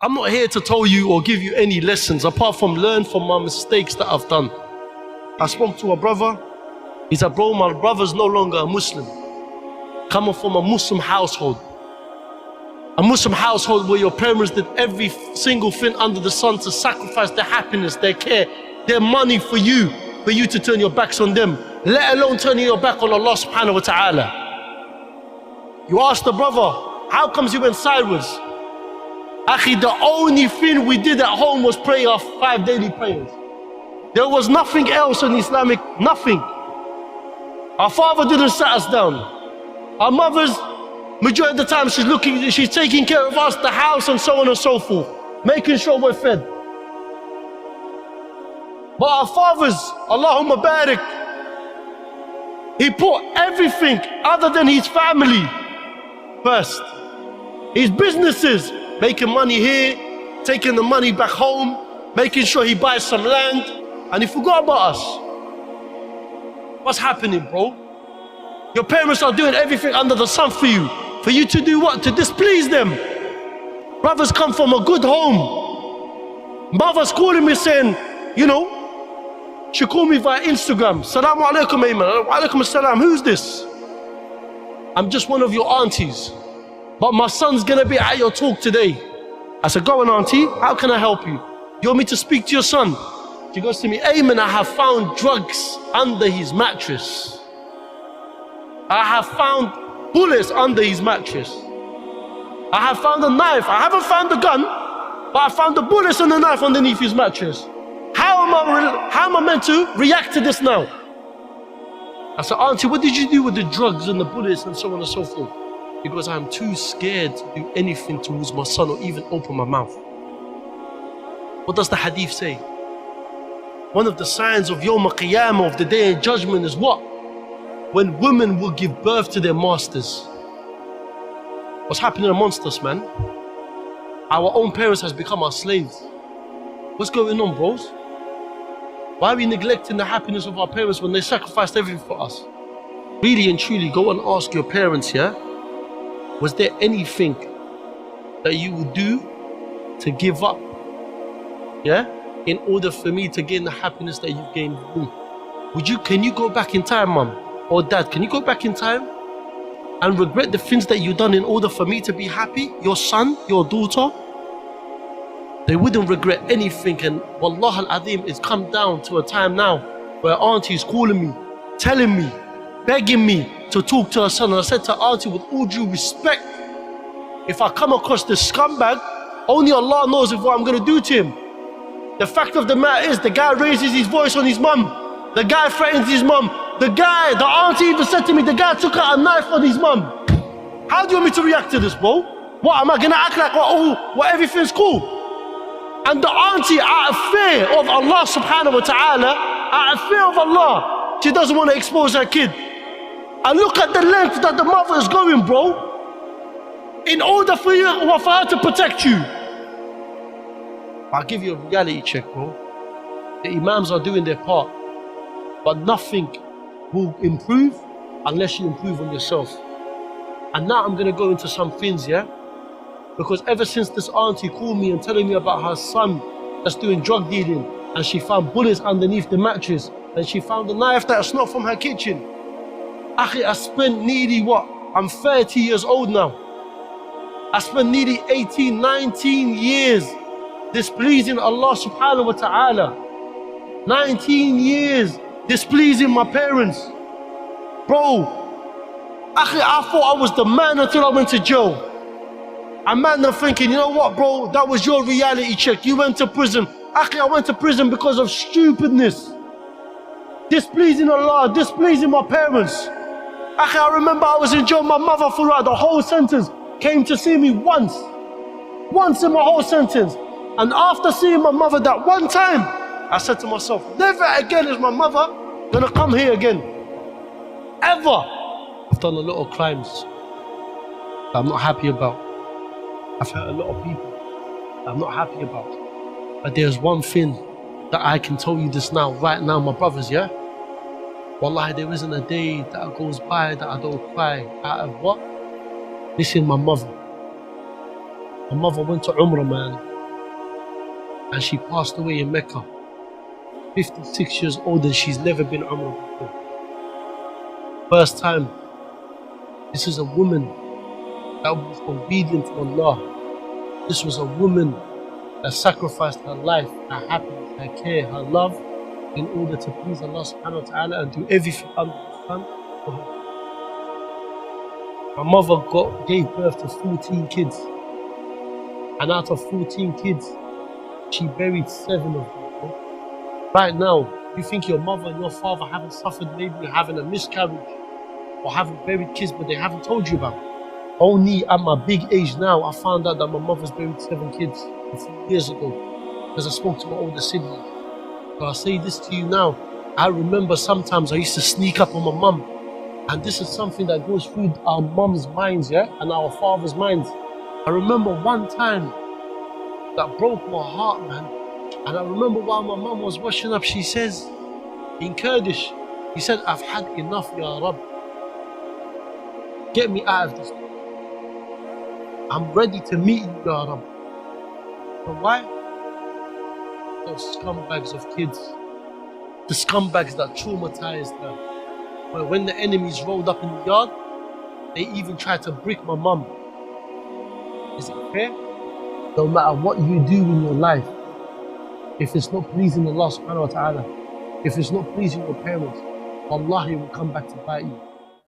I'm not here to tell you or give you any lessons apart from learn from my mistakes that I've done. I spoke to a brother. He said, bro, my brother's no longer a Muslim. Coming from a Muslim household. A Muslim household where your parents did every single thing under the sun to sacrifice their happiness, their care, their money for you to turn your backs on them, let alone turning your back on Allah subhanahu wa ta'ala. You asked the brother, how comes you went sideways? Akhi, the only thing we did at home was pray our 5 daily prayers. There was nothing else in Islamic, nothing. Our father didn't sit us down. Our mother's, majority of the time, she's taking care of us, the house, and so on and so forth, making sure we're fed. But our fathers, Allahumma barik, he put everything other than his family first. His businesses, making money here, taking the money back home, making sure he buys some land, and he forgot about us. What's happening, bro? Your parents are doing everything under the sun for you to do what? To displease them. Brothers come from a good home. Mother's calling me saying, you know, she called me via Instagram. Salamu alaikum, Ayman. Wa alaikum assalam. Who's this? I'm just one of your aunties, but my son's gonna be at your talk today. I said, go on, auntie, how can I help you? You want me to speak to your son? She goes to me, Ayman, I have found drugs under his mattress. I have found bullets under his mattress. I have found a knife. I haven't found the gun, but I found the bullets and the knife underneath his mattress. How am I meant to react to this now? I said, auntie, what did you do with the drugs and the bullets and so on and so forth? Because I'm too scared to do anything towards my son or even open my mouth. What does the hadith say? One of the signs of Yawm al-Qiyamah, of the day of judgment, is what? When women will give birth to their masters. What's happening amongst us, man? Our own parents has become our slaves. What's going on, bros? Why are we neglecting the happiness of our parents when they sacrificed everything for us? Really and truly, go and ask your parents, yeah? Was there anything that you would do to give up, yeah, in order for me to gain the happiness that you've gained with me? Can you go back in time, mum or dad? Can you go back in time and regret the things that you've done in order for me to be happy? Your son, your daughter? They wouldn't regret anything. And Wallah al-Azim, it's come down to a time now where auntie's calling me, telling me, begging me to talk to her son. And I said to auntie, with all due respect, if I come across this scumbag, only Allah knows what I'm going to do to him. The fact of the matter is, the guy raises his voice on his mum. The guy threatens his mum. The auntie even said to me, the guy took out a knife on his mum. How do you want me to react to this, bro? What, am I going to act like, everything's cool? And the auntie, out of fear of Allah subhanahu wa ta'ala, out of fear of Allah, she doesn't want to expose her kid. And look at the length that the mother is going, bro, in order for her to protect you. I'll give you a reality check, bro. The imams are doing their part, but nothing will improve unless you improve on yourself. And now I'm going to go into some things, yeah? Because ever since this auntie called me and telling me about her son that's doing drug dealing, and she found bullets underneath the mattress, and she found a knife that's not from her kitchen. Akhi, I spent nearly I'm 30 years old now. I spent nearly 18, 19 years displeasing Allah subhanahu wa ta'ala. 19 years displeasing my parents. Bro, Akhi, I thought I was the man until I went to jail. And man, I'm thinking, you know what, bro? That was your reality check. You went to prison. Akhi, I went to prison because of stupidness. Displeasing Allah, displeasing my parents. Akhi, I remember I was in jail. My mother, throughout the whole sentence, came to see me once. Once in my whole sentence. And after seeing my mother that one time, I said to myself, never again is my mother gonna come here again. Ever. I've done a lot of crimes that I'm not happy about. I've hurt a lot of people that I'm not happy about. But there's one thing that I can tell you this now, right now, my brothers, yeah? Wallahi, there isn't a day that goes by that I don't cry out of what? This is my mother. My mother went to Umrah, man. and she passed away in Mecca, 56 years old, and she's never been Umrah before. First time. This is a woman that was obedient to Allah. This was a woman that sacrificed her life, her happiness, her care, her love in order to please Allah subhanahu wa ta'ala and do everything under the sun for her. My mother gave birth to 14 kids, and out of 14 kids, she buried 7 of them. Right now, you think your mother and your father haven't suffered, maybe having a miscarriage or haven't buried kids, but they haven't told you about it. Only at my big age now, I found out that my mother's buried 7 kids a few years ago because I spoke to my older siblings. So I say this to you now. I remember sometimes I used to sneak up on my mum, and this is something that goes through our mum's minds, yeah, and our father's minds. I remember one time that broke my heart, man. And I remember while my mum was washing up, she says in Kurdish, he said, "I've had enough, Ya Rab. Get me out of this. I'm ready to meet you, Ya Rab." But why? Those scumbags of kids, the scumbags that traumatized her. But when the enemies rolled up in the yard, they even tried to brick my mum. Is it fair? No matter what you do in your life, if it's not pleasing Allah subhanahu wa ta'ala, if it's not pleasing your parents, Wallahi, it will come back to bite you.